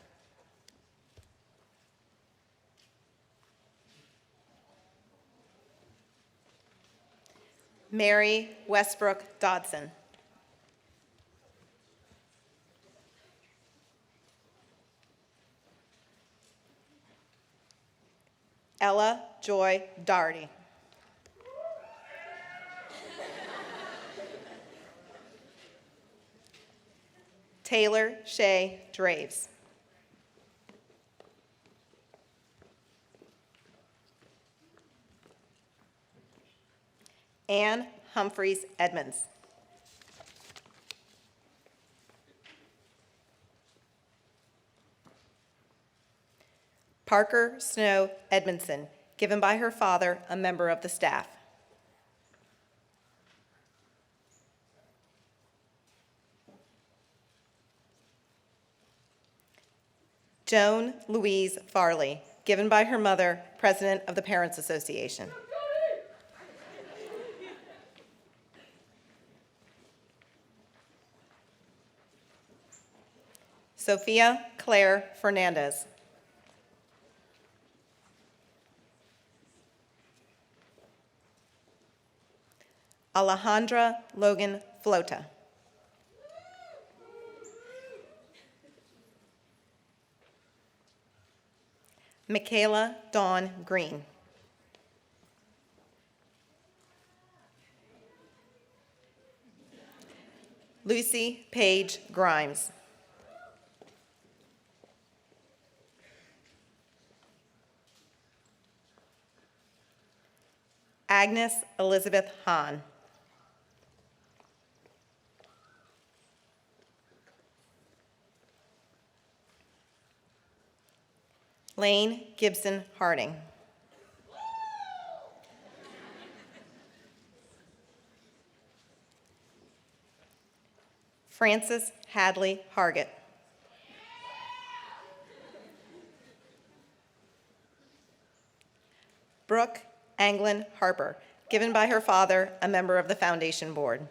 Mary Westbrook Dodson. Ella Joy Doherty. Taylor Shea Draves. Anne Humphreys Edmonds. Parker Snow Edmondson, given by her father, a member of the staff. Joan Louise Farley, given by her mother, president of the Parents Association. Sophia Claire Fernandez. Alejandra Logan Flota. Michaela Dawn Green. Lucy Paige Grimes. Agnes Elizabeth Hahn. Lane Gibson Harding. Frances Hadley Hargett. Brooke Anglin Harper, given by her father, a member of the Foundation Board.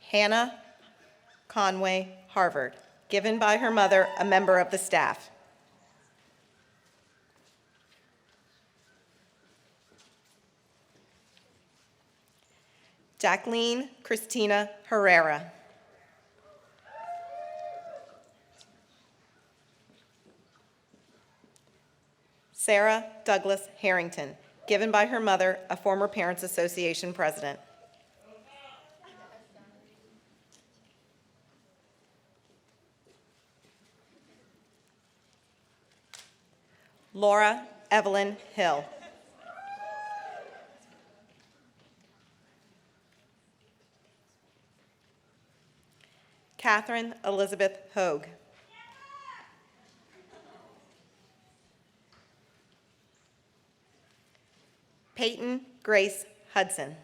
Hannah Conway Harvard, given by her mother, a member of the staff. Jacqueline Christina Herrera. Sarah Douglas Harrington, given by her mother, a former Parents Association president. Laura Evelyn Hill. Catherine Elizabeth Hogue. Peyton Grace Hudson.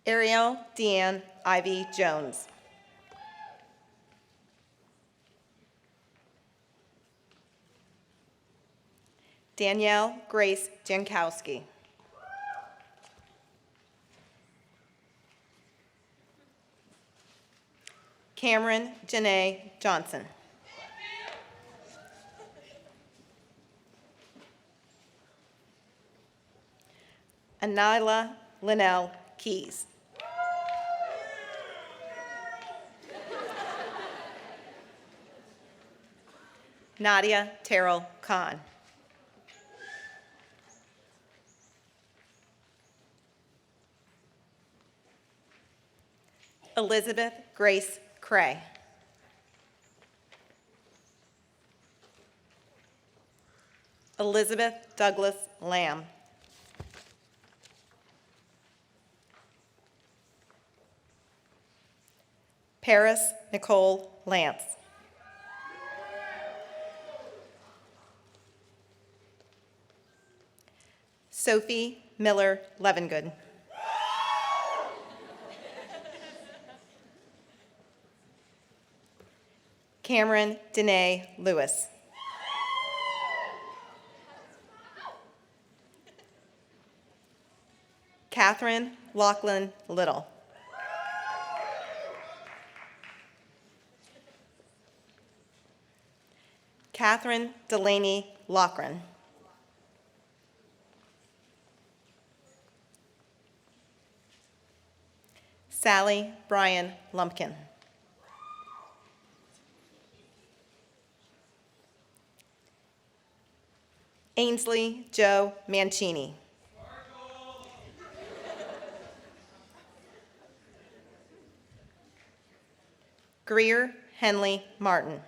Ariel Deanne Ivy Jones. Danielle Grace Jankowski. Cameron Janae Johnson. Anila Linnell Keys. Nadia Terrell Khan. Elizabeth Grace Cray. Elizabeth Douglas Lamb. Paris Nicole Lance. Sophie Miller Levengood. Cameron Danae Lewis. Catherine Lachlan Little. Catherine Delaney Loughran. Sally Bryan Lumpkin. Ainsley Joe Mancini. Greer Henley Martin.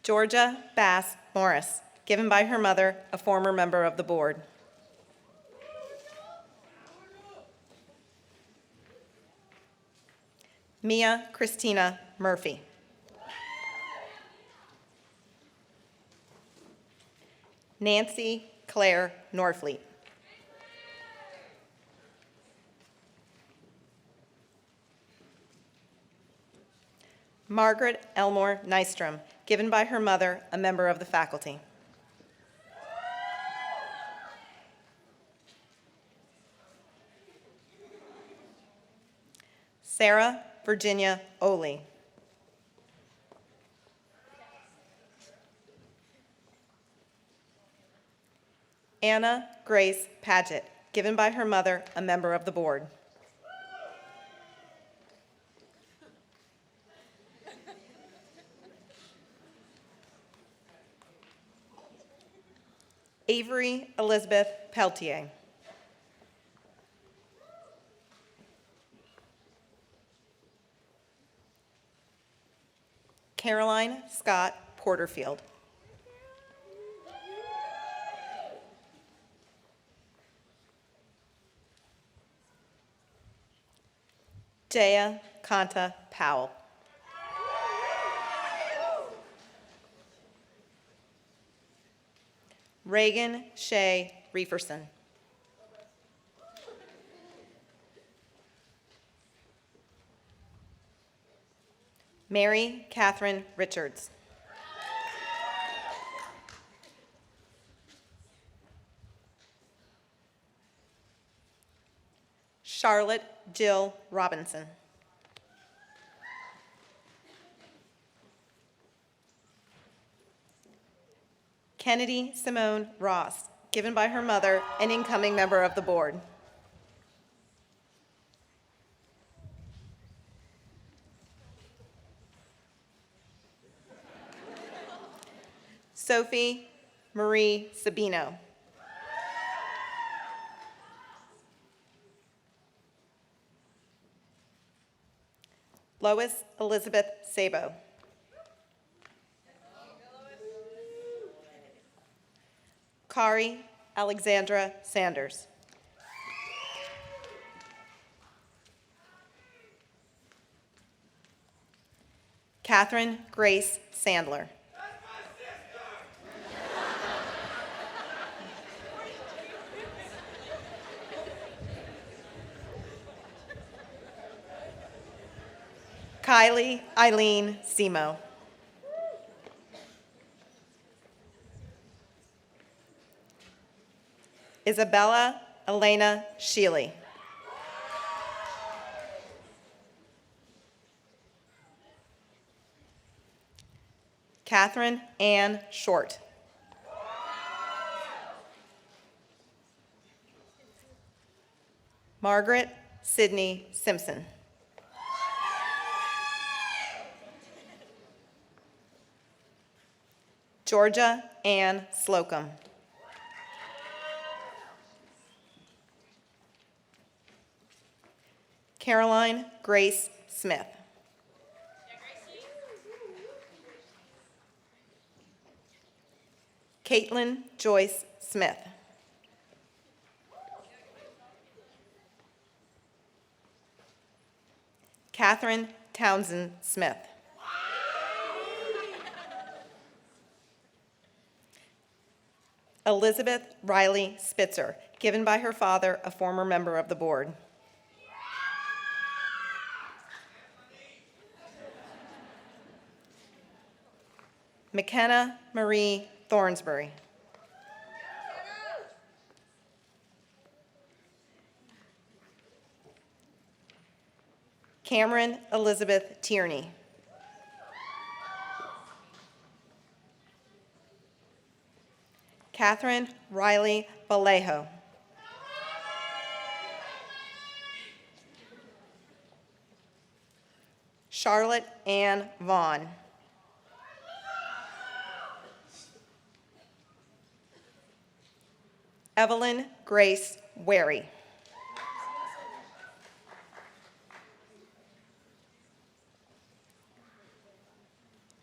Georgia Bass Morris, given by her mother, a former member of the board. Mia Christina Murphy. Nancy Claire Norfleet. Margaret Elmore Nystrom, given by her mother, a member of the faculty. Sarah Virginia Oley. Anna Grace Paget, given by her mother, a member of the board. Avery Elizabeth Peltier. Caroline Scott Porterfield. Dea Kanta Powell. Reagan Shea Reeferson. Mary Catherine Richards. Charlotte Jill Robinson. Kennedy Simone Ross, given by her mother, an incoming member of the board. Sophie Marie Sabino. Lois Elizabeth Sabo. Kari Alexandra Sanders. Catherine Grace Sandler. Kylie Eileen Simo. Isabella Elena Sheely. Catherine Ann Short. Margaret Sydney Simpson. Georgia Ann Slocum. Caroline Grace Smith. Caitlin Joyce Smith. Catherine Townsend Smith. Elizabeth Riley Spitzer, given by her father, a former member of the board. McKenna Marie Thornsbury. Cameron Elizabeth Tierney. Catherine Riley Vallejo. Charlotte Ann Vaughn. Evelyn Grace Wary.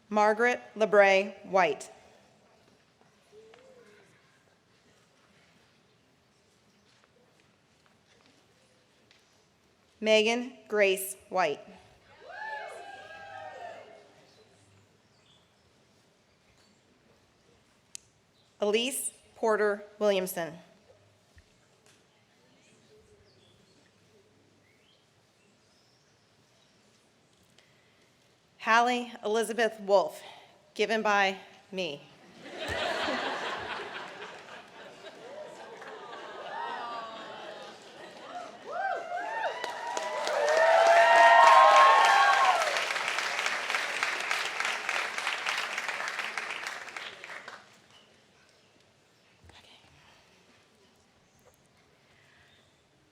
Margaret LeBray White. Megan Grace White. Elise Porter Williamson. Hallie Elizabeth Wolf, given by me.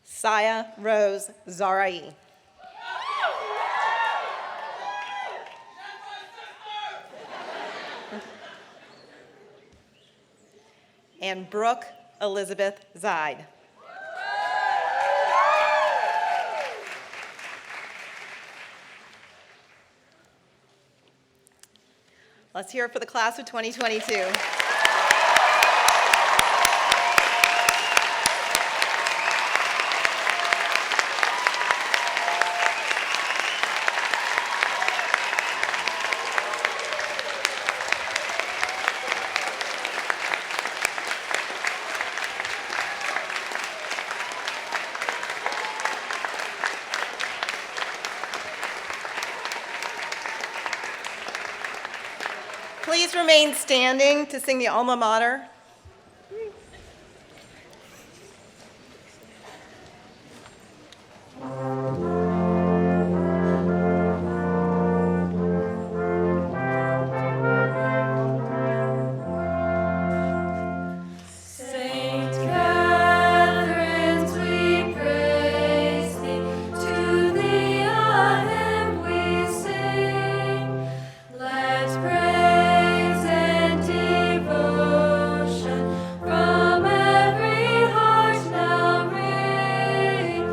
Saya Rose Zarai. And Brooke Elizabeth Zide. Let's hear it for the class of 2022. Please remain standing to sing the alma mater. Saint Catherine's we praise thee, to thee a hymn we sing. Let praise and devotion from every heart now ring.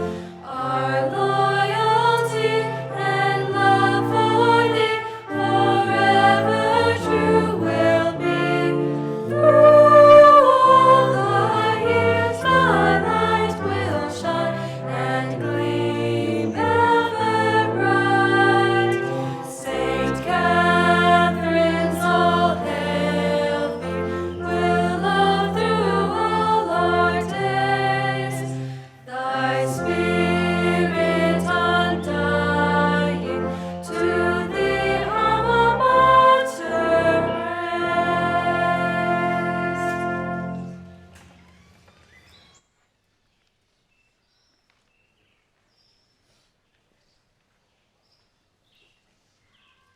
Our loyalty and love for thee forever true will be. Through all the years thy light will shine and gleam ever bright. Saint Catherine's all hail thee, we'll love through all our days. Thy spirit undying to the alma mater raise.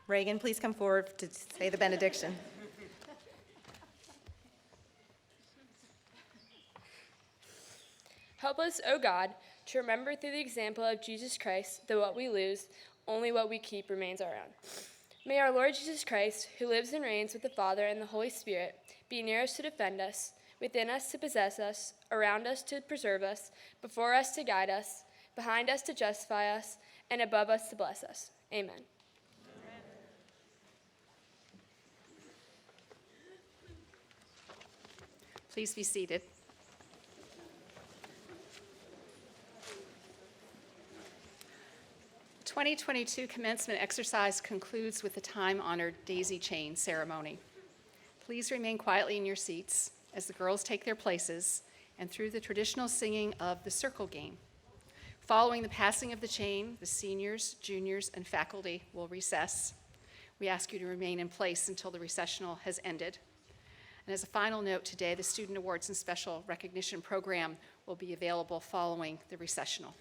Reagan, please come forward to say the benediction. Help us, O God, to remember through the example of Jesus Christ that what we lose, only what we keep remains our own. May our Lord Jesus Christ, who lives and reigns with the Father and the Holy Spirit, be near us to defend us, within us to possess us, around us to preserve us, before us to guide us, behind us to justify us, and above us to bless us. Amen. Please be seated. The 2022 commencement exercise concludes with the time-honored daisy chain ceremony. Please remain quietly in your seats as the girls take their places and through the traditional singing of the circle game. Following the passing of the chain, the seniors, juniors, and faculty will recess. We ask you to remain in place until the recessional has ended. And as a final note today, the Student Awards and Special Recognition Program will be available following the recessional.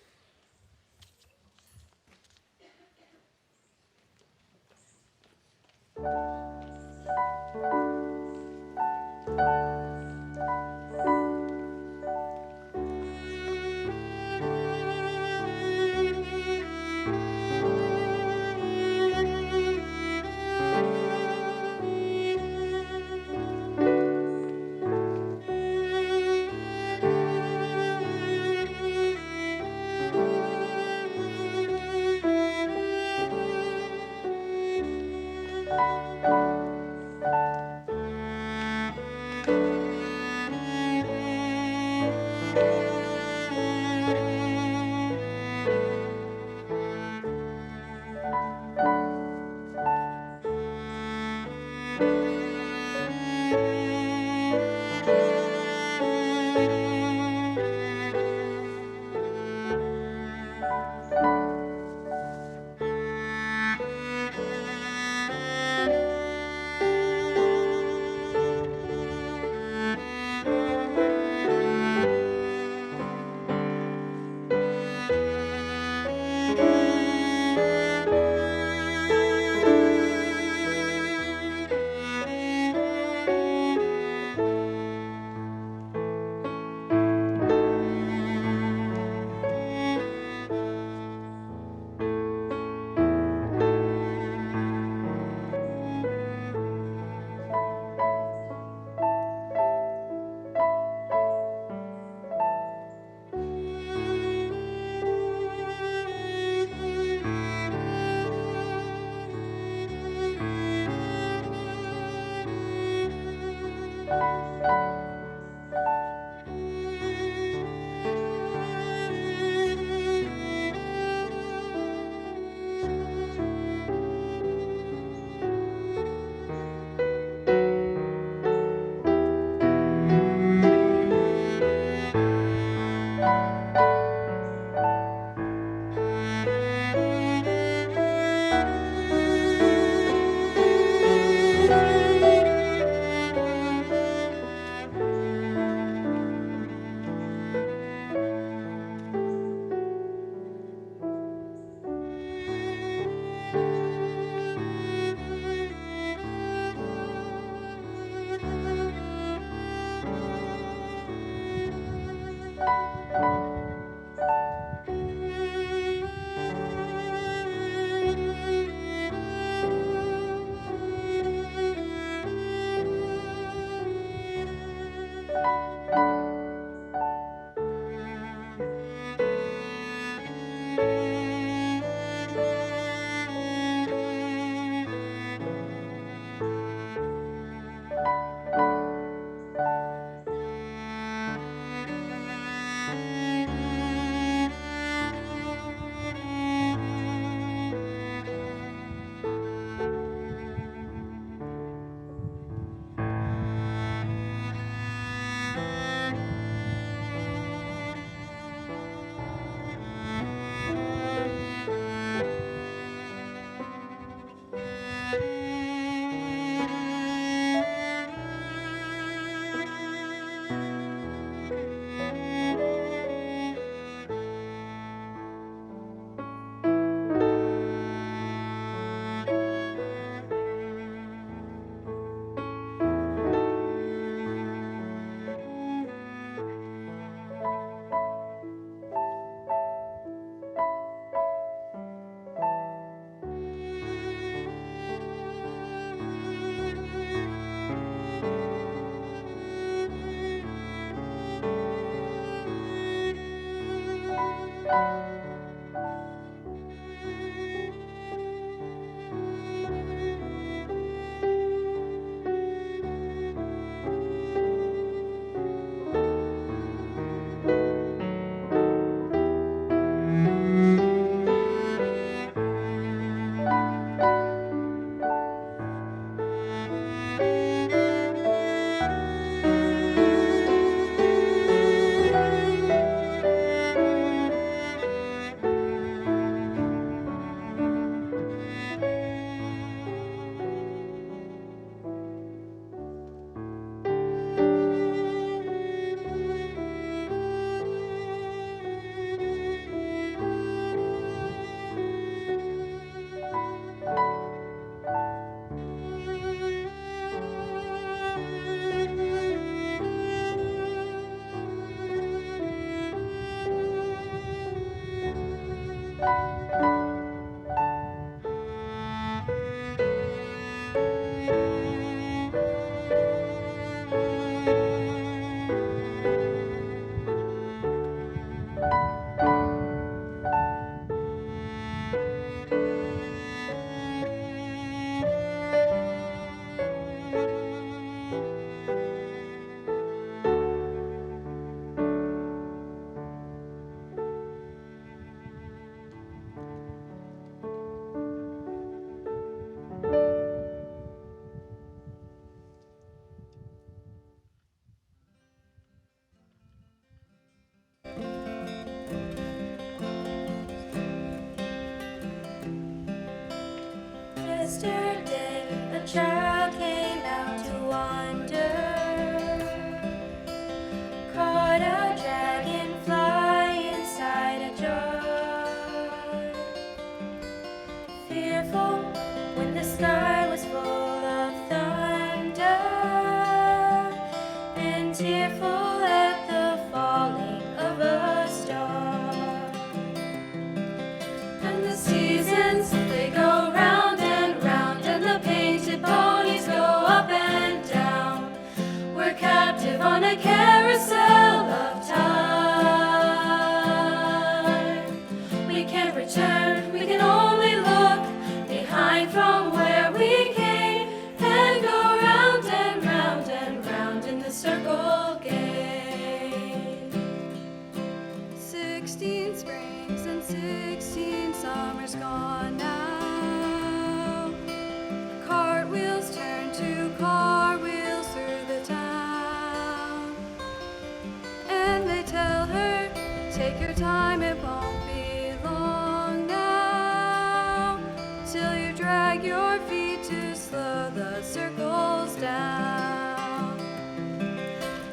Yesterday, a child came out to wander, caught a dragonfly inside a jar. Fearful when the sky was full of thunder, and tearful at the falling of a star. And the seasons, they go round and round, and the painted ponies go up and down. 16 springs and 16 summers gone now. Cartwheels turn to cartwheels through the town. And they tell her, take your time, it won't be long now. Till you drag your feet to slow the circles down.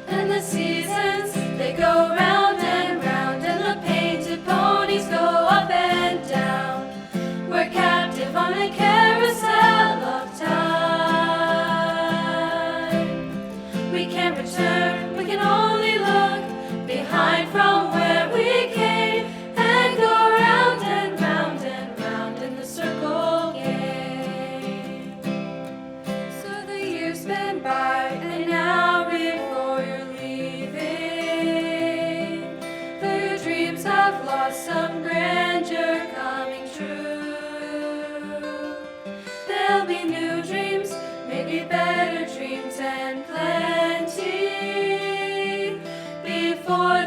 And the seasons, they go round and round, and the painted ponies go up and down. We're captive on a carousel of time. We can't return, we can only look behind from where we came, and go round and round and round in the circle game. So the years spin by, and now before you're leaving, though your dreams have lost some grandeur coming true, there'll be new dreams, maybe better dreams and plenty before